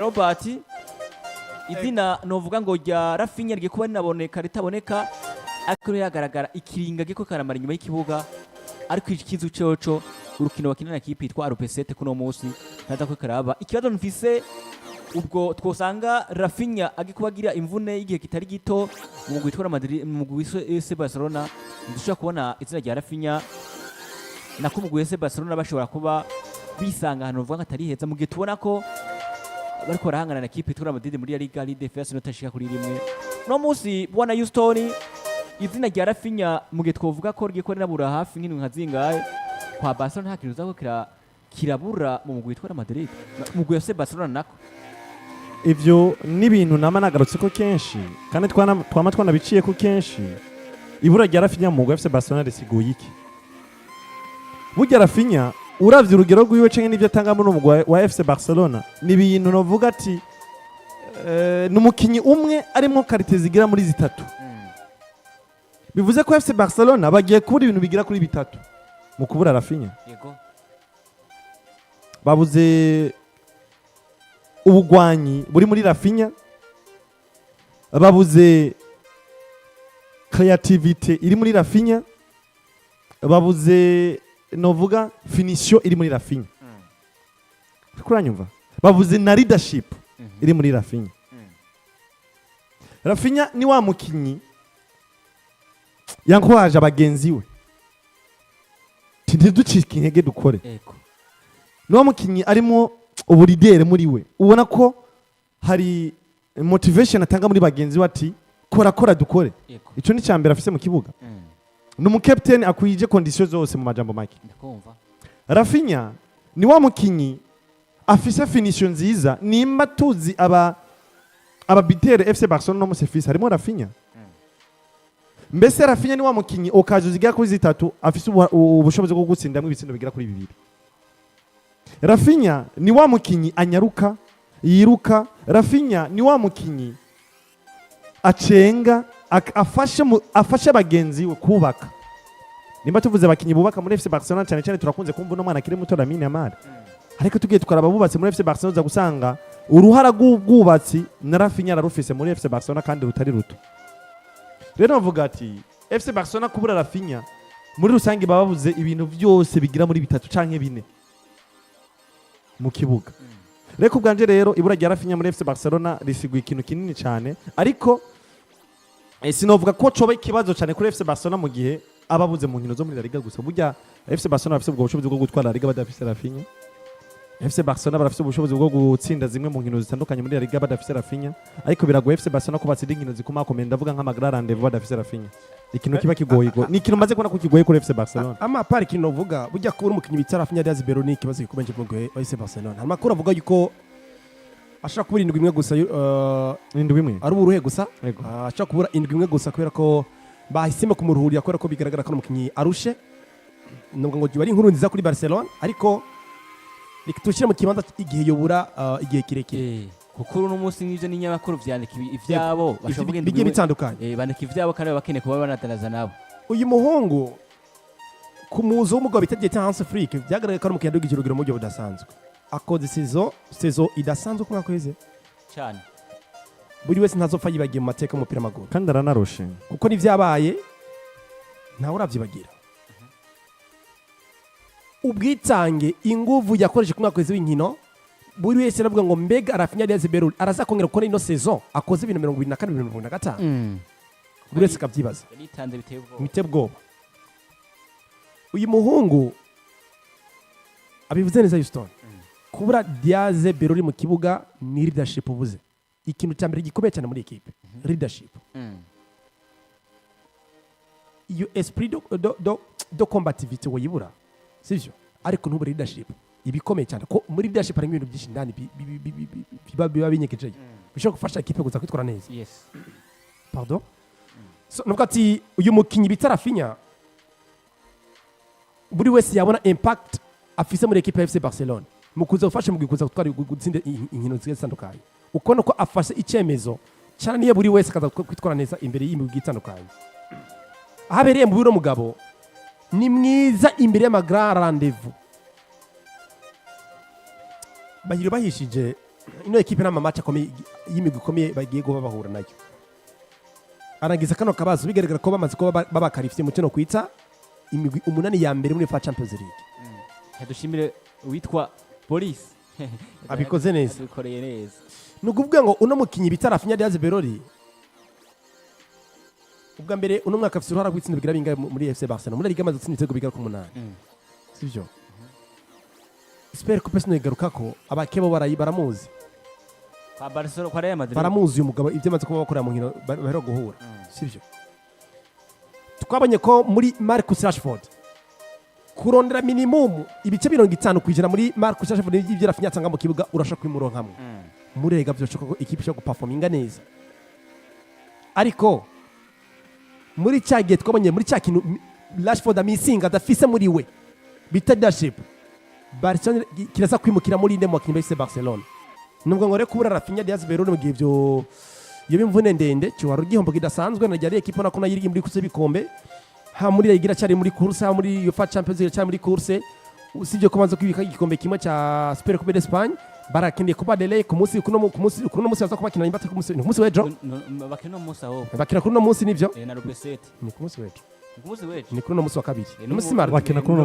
Robert izina novuga ngo rya Raphinha rigiye kuba rinaboneka ritaboneka ariko yagaragara ikiringa giko karamara inyuma y'ikibuga ariko ikizu coco urukino bakinana kipe yitwa RP7 kuno munsi ntaza ko karaba ikibazo mfise ubwo twosanga Raphinha agikubagira imvune y'igihe kitari gito mu gwitwa Madrid mu gwise Barcelona ndishaka kubona izina rya Raphinha nako mu gwise Barcelona bashobora kuba bisanga hano vuga atari heza mu gihe tubona ko bariko barahangana na kipe yitwa Madrid muri Liga Defense notashika kuri rimwe no munsi bwana Houston izina rya Raphinha mu gihe twovuga ko rigiye ko rinabura hafi nk'intu nkazingaye kwa Barcelona nta kintu uzako kirabura mu mugwi witwa Madrid mu mugwi wa Barcelona nako ivyo n'ibintu nama nagarutse ko kenshi kandi twama twanabiciye ko kenshi ibura rya Raphinha mu mugwi wa Barcelona risiguye iki burya Raphinha uravye urugero rwiwe cenye n'ivyo atanga muri umugwi wa FC Barcelona ni ibintu novuga ati n'umukinyi umwe arimo karite zigira muri zitatu bivuze ko FC Barcelona bagiye kubura ibintu bigira kuri bitatu mu kubura Raphinha yego babuze ubugwanyi buri muri Raphinha babuze creativity iri muri Raphinha babuze novuga finition iri muri Raphinha kuranyumva babuze na leadership iri muri Raphinha Raphinha ni wa mukinyi yankwaje abagenzi we ntiducike intege dukore ni wa mukinyi arimo uburidere muri we ubona ko hari motivation atanga muri bagenzi we ati kora dukore ico ni cyambere afise mu kibuga numu captain akwije condition zose mu majambo make ndakumva Raphinha ni wa mukinyi afise finition nziza nimba tuzi aba bitere FC Barcelona no mu service harimo Raphinha mbese Raphinha ni wa mukinyi okazo zigira kuri zitatu afise ubushobozi bwo gutsindamwe ibitsindo bigira kuri bibiri Raphinha ni wa mukinyi anyaruka yiruka Raphinha ni wa mukinyi acenga afashe bagenzi we kubaka nimba tuvuze abakinyi bubaka muri FC Barcelona cyane cyane turakunze kumva no mwana kiri muto Lamine Yamal ariko tugiye tukaraba bubatse muri FC Barcelona za gusanga uruhara rw'ubwubatsi na Raphinha ararufise muri FC Barcelona kandi rutari ruto rero bavuga ati FC Barcelona kubura Raphinha muri rusange bababuze ibintu byose bigira muri bitatu canke bine mu kibuga reko ubwanje rero ibura rya Raphinha muri FC Barcelona risiguye ikintu kinini cyane ariko sinovuga ko coba ikibazo cyane kuri FC Barcelona mu gihe ababuze mu nkino zo muri La Liga gusa burya FC Barcelona bafite ubwo bushobozi bwo gutwara La Liga badafise Raphinha FC Barcelona barafite ubushobozi bwo gutsinda zimwe mu nkino zitandukanye muri La Liga badafise Raphinha ariko biragoye FC Barcelona ko batsinda inkino zikomakomeye ndavuga nk'amagara rendez-vous badafise Raphinha ikintu kiba kigoye ni ikintu maze kubona ko kigoye kuri FC Barcelona ama pari kintu uvuga burya kubura umukinyi bita Raphinha Diaz Beroni kibazo gikomeje mu mugwi wa FC Barcelona amakuru avuga yuko ashaka kubura indwi imwe gusa indwi imwe ari uruhe gusa ashaka kubura indwi imwe gusa kubera ko bahisemo kumuruhurira kubera ko bigaragara ko umukinyi arushe nubwo ngo bari inkuru nziza kuri Barcelona ariko tushire mu kibanza igihe yobura igihe kirekire kuko uno munsi n'ivyo n'inyamakuru vyandika ivyabo bashoboye indwi bitandukanye bandika ivyabo kandi bakene kuba banatanaza nabo uyu muhungu ku muzo w'umugabo bitagiye Hans Flick byagaragaye ko ari umukinyi aduga ikirugiro mu buryo budasanzwe akoze saison idasanzwe ko mwakoze cyane buri wese ntazopfa yibagiye mu mateka y'umupira w'amaguru kandi aranarushe kuko n'ivyabaye ntawe uravyibagira ubwitange inguvu yakoresheje ku mwaka w'inkino buri wese aravuga ngo mbega Raphinha Diaz Beroni araza kongera gukora ino saison akoze ibintu 24-25 buri wese akavyibaza nitanze biteye ubwoba uyu muhungu abivuze neza Houston kubura Diaz Beroni mu kibuga ni leadership ubuze ikintu cya mbere gikomeye cyane muri equipe leadership iyo esprit do combativité wayibura sivyo ariko n'ubu leadership ibikomeye cyane ko muri leadership hari ibintu byinshi ndani biba binyekeje bishobora gufasha equipe guza kwitwara neza yes pardon so nuko ati uyu mukinyi bita Raphinha buri wese yabona impact afise muri equipe ya FC Barcelona mu kuza gufasha mu gukuza gutwara gutsinda inkino zitandukanye ukona ko afashe icyemezo cyane niyo buri wese akaza kwitwara neza imbere y'imigwi itandukanye ahabereye mu biro mugabo ni mwiza imbere y'amagara rendez-vous bahiro bahishije ino ekipe n'ama match akomeye y'imigwi ikomeye bagiye kuba bahura nayo arangiza kano kabazo bigaragara ko bamaze kuba babakarifye mu cyo kwita imigwi 8 ya mbere muri fa Champions League. Dushimire witwa Police abikoze neza abikoreye neza. Nukuvuga ngo uno mukinyi bita Raphinha Nikuberi ubwa mbere uno mwaka afite uruhara rw'itsinda bigira bingahe muri FC Barcelona muri liga amaze gutsinda ibitego bigera ku 8 sivyo espere ko pesino igaruka ko abakebo baramuzi kwa Barcelona kwa Real Madrid baramuzi umugabo ibyo amaze kuba bakorera mu nkino bahero guhura sivyo twabonye ko muri Marcus Rashford kurondera minimum ibice 50 kwijana muri Marcus Rashford y'ibyo Raphinha atanga mu kibuga urashaka kwimuronkamwe murega byo ko ikipe cyo guperforminga neza ariko muri cyagiye twabonye muri cya kintu Rashford amisinga adafise muri we bita leadership Barcelona kiraza kwimukira muri inde mu bakinnyi ba Barcelona nubwo ngo reko kubura Raphinha Nikuberi mu gihe byo imvune ndende cyo wari igihombo kidasanzwe na yari ekipe nakona yiri muri kurse bikombe ha muri igira cyari muri course ha muri UEFA Champions League cyari muri course usibye ko manzo kwibika igikombe kimwe cya Super Coupe d'Espagne barakende kuba delay ku munsi kuno munsi baza kubakina imbata ku munsi wejo bakina munsi aho bakina kuno munsi nivyo na Rubesete ni ku munsi wejo ni kuno munsi wa kabiri munsi mar bakina kuno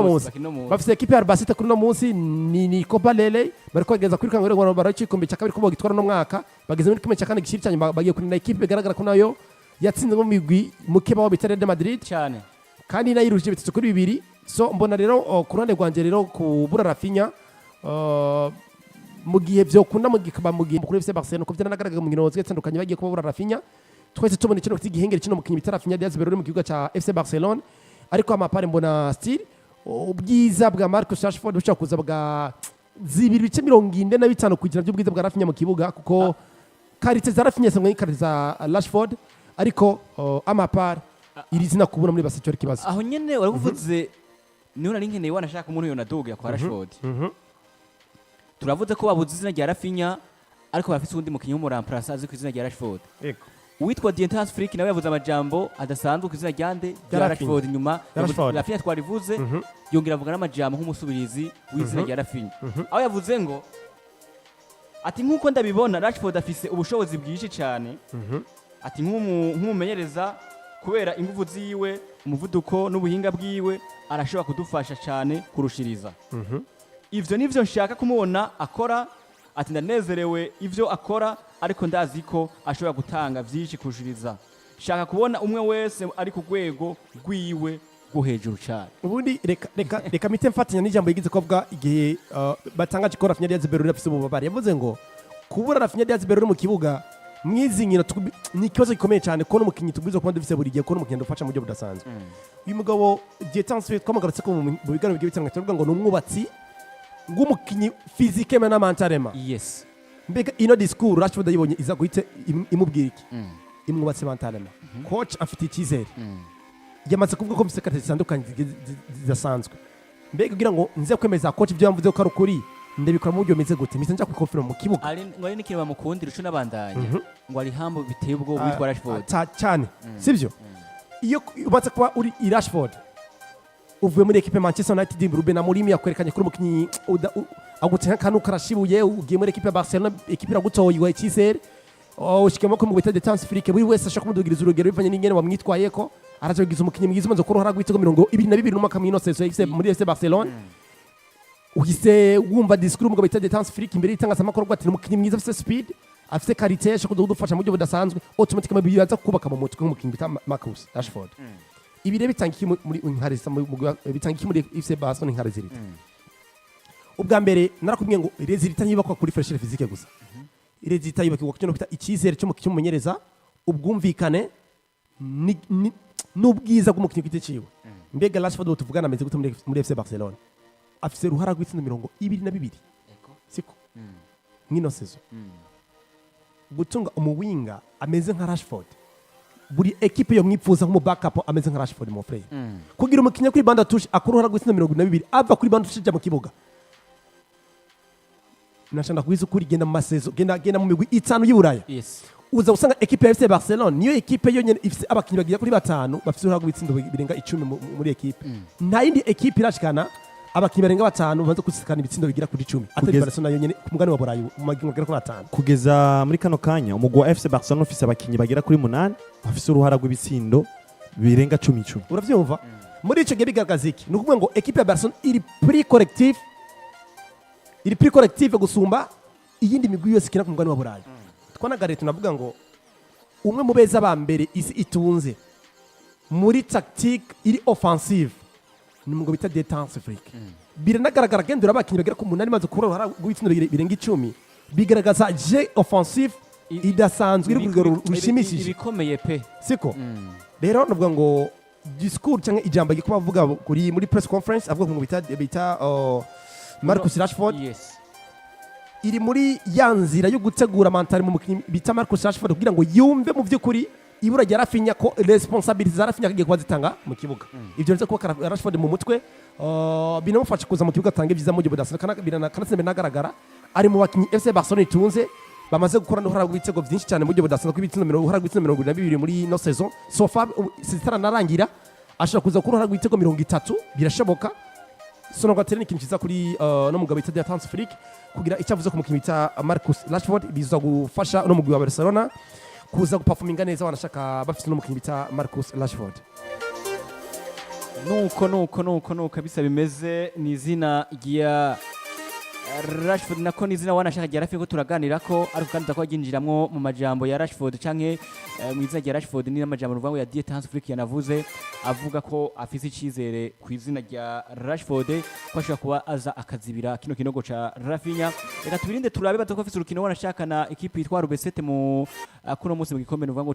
munsi bafite ekipe ya Albacete kuno munsi ni Copa Lele bariko bageza kuri kangere ngo baracikombe cya kabiri ko bagitwara no mwaka bageze muri kimwe cya kane gishiri cyane bagiye kuri na ekipe bigaragara ko nayo yatsinze mu migwi mukeba wa Real Madrid cyane kandi nayiruje bitatu kuri bibiri so mbona rero ku ruhande rwanje rero kubura Raphinha mu gihe byo kunda mu gikaba mu gihe kuri FC Barcelona ko byanagaragaye mu nkino zitandukanye bagiye kubura Raphinha twese tubone kino kigihengere kino mukinyi bita Raphinha Nikuberi mu kibuga cya FC Barcelona ariko amapare mbona style ubwiza bwa Marcus Rashford bushaka kuza bwa 2.45 kugira by'ubwiza bwa Raphinha mu kibuga kuko karite za Raphinha samwe karite za Rashford ariko amapare iri zina kubona muri basicyo kibazo aho nyene waravuze niho nari nkeneye wanashaka umuntu yo naduga kwa Rashford turavuze ko babuze izina rya Raphinha ariko bafite undi mukinyi w'umuramplace azi ku izina rya Rashford yego uwitwa Dientas Freak nawe yavuze amajambo adasanzwe ku izina ryande rya Rashford nyuma Raphinha twarivuze yongera avuga n'amajambo nk'umusubirizi w'izina rya Raphinha aho yavuze ngo ati nkuko ndabibona Rashford afise ubushobozi bwinshi cyane ati nk'umumenyereza kubera ingufu ziwe umuvuduko n'ubuhinga bwiwe arashobora kudufasha cyane kurushiriza ivyo nivyo nshaka kumubona akora ati ndanezerewe ivyo akora ariko ndazi ko ashobora gutanga vyinshi kurushiriza shaka kubona umwe wese ari ku rwego rwiwe rwo hejuru cyane ubundi reka mite mfatanya n'ijambo yigize kuvuga igihe batangaje ko Raphinha Nikuberi afise ububabare yavuze ngo kubura Raphinha Nikuberi mu kibuga mwizinkino ni ikibazo gikomeye cyane ko n'umukinyi tubwiza kuba dufise buri gihe ko n'umukinyi dufasha mu buryo budasanzwe uyu mugabo Dientas twamagarutse ko mu biganiro bigiye bitandukanye tuvuga ngo ni umwubatsi ng'umukinyi physique na mentalema yes mbega ino discours Rashford yibonye iza guhita imubwira iki imwubatse mentalema coach afite icyizere yamaze kuvuga ko mfise kate zitandukanye zidasanzwe mbega kugira ngo nze kwemeza coach ibyo yamvuze ko ari ukuri ndabikora mu buryo meze gute mise njya kwikofera mu kibuga ngo ari n'ikintu bamukundira uco n'abandanya ngo ari hambo biteye ubwo witwa Rashford cyane sivyo iyo ubatse kuba uri Rashford uvuye muri equipe Manchester United Ruben Amorim yakwerekanye kuri umukinyi agutse kanu karashibuye ugiye muri equipe Barcelona equipe iragutoye iwa icyizere ushikemo ko mu bita Dientas Freak buri wese ashaka kumudugiriza urugero bivanye n'ingene bamwitwaye ko araje kugiza umukinyi mwiza umaze kurohara gwitego 22 n'umwaka mwino seso muri FC Barcelona uhise wumva discours mu bita Dientas Freak imbere y'itangazamakuru rwati umukinyi mwiza afite speed afite karite ashaka kudufasha mu buryo budasanzwe automatically biyaza kubaka mu mutwe nk'umukinyi bita Marcus Rashford ibire bitanga iki muri inkareza bitanga iki muri FC Barcelona inkareza irita ubwa mbere narakubwiye ngo rezilita yibakwa kuri fresher physique gusa rezilita yibakwa cyo bita icyizere cyo mumenyereza ubwumvikane n'ubwiza bw'umukinyi gite ciwe mbega Rashford tuvugana ameze gute muri FC Barcelona afise ruhara rw'itsinda 22 siko nkino sezo gutunga umuwinga ameze nka Rashford buri equipe yo mwipfuza nk'umu backup ameze nka Rashford mon frère kugira umukinya kuri banda touche akuruhara rw'itsinda 22 ava kuri banda touche mu kibuga nashanda kwiza kuri genda mu masezo genda mu migwi itanu y'Uburaya yes uza usanga equipe ya FC Barcelona niyo equipe yo nyene ifise abakinyi bagiye kuri batanu bafise uruhara rw'itsinda birenga 10 muri equipe nta yindi equipe irashikana abakinnyi barenga batanu bamaze gusikana ibitsindo bigira kuri 10 atari Barcelona yonyene ku mugani wa Burayi mu magingo agera kuri 5 kugeza muri kano kanya umugwi wa FC Barcelona ufise abakinnyi bagera kuri 8 bafise uruhara rw'ibitsindo birenga 10. uravyumva muri ico gihe bigaragaza iki ni ukuvuga ngo equipe ya Barcelona iri pre collective gusumba iyindi migwi yose ikina ku mugani wa Burayi twanagare tunavuga ngo umwe mu beza ba mbere isi itunze muri tactique iri offensive ni ngo bita détente afrique biranagaragara gendura abakinnyi bagera ku 8 maze kubura uruhara rw'ibitsindo birenga 10 bigaragaza je offensive idasanzwe iri ku rugero rushimishije ibikomeye pe siko rero navuga ngo discours cyangwa ijambo gikuba avuga kuri muri press conference avuga ngo bita Marcus Rashford iri muri yanzira yo gutegura mentali mu mukinnyi bita Marcus Rashford kugira ngo yumve mu by'ukuri ibura rya Raphinha ko responsibility za Raphinha kagiye kuba zitanga mu kibuga ivyo rero ko Rashford mu mutwe binamufasha kuza mu kibuga atanga ibyiza mu gihe budasana kanatsembe nagaragara ari mu bakinnyi FC Barcelona itunze bamaze gukora n'uhara rw'ibitego byinshi cyane mu gihe budasana ko ibitsino 22 muri no saison so far sitara narangira ashaka kuza kuri uruhara rw'ibitego 30 birashoboka sono gatera n'ikintu kiza kuri no mugabo bita Détente Afrique kugira icyavuze ku mukinnyi bita Marcus Rashford biza gufasha no mugwi wa Barcelona kuza guperforminga neza wanashaka bafite no mukinnyi bita Marcus Rashford nuko kabisa bimeze ni izina rya Rashford nako ni izina wanashaka rya Raphinha ko turaganira ko ariko kandi takwa ginjiramwo mu majambo ya Rashford canke mu izina rya Rashford ni n'amajambo ruvango ya Détente Afrique yanavuze avuga ko afise icizere ku izina rya Rashford ko ashaka kuba aza akazibira kino kinogo ca Raphinha reka tubirinde turabe batako afise urukino wanashaka na equipe yitwa Rubesete mu kuno munsi mu gikombe ruvango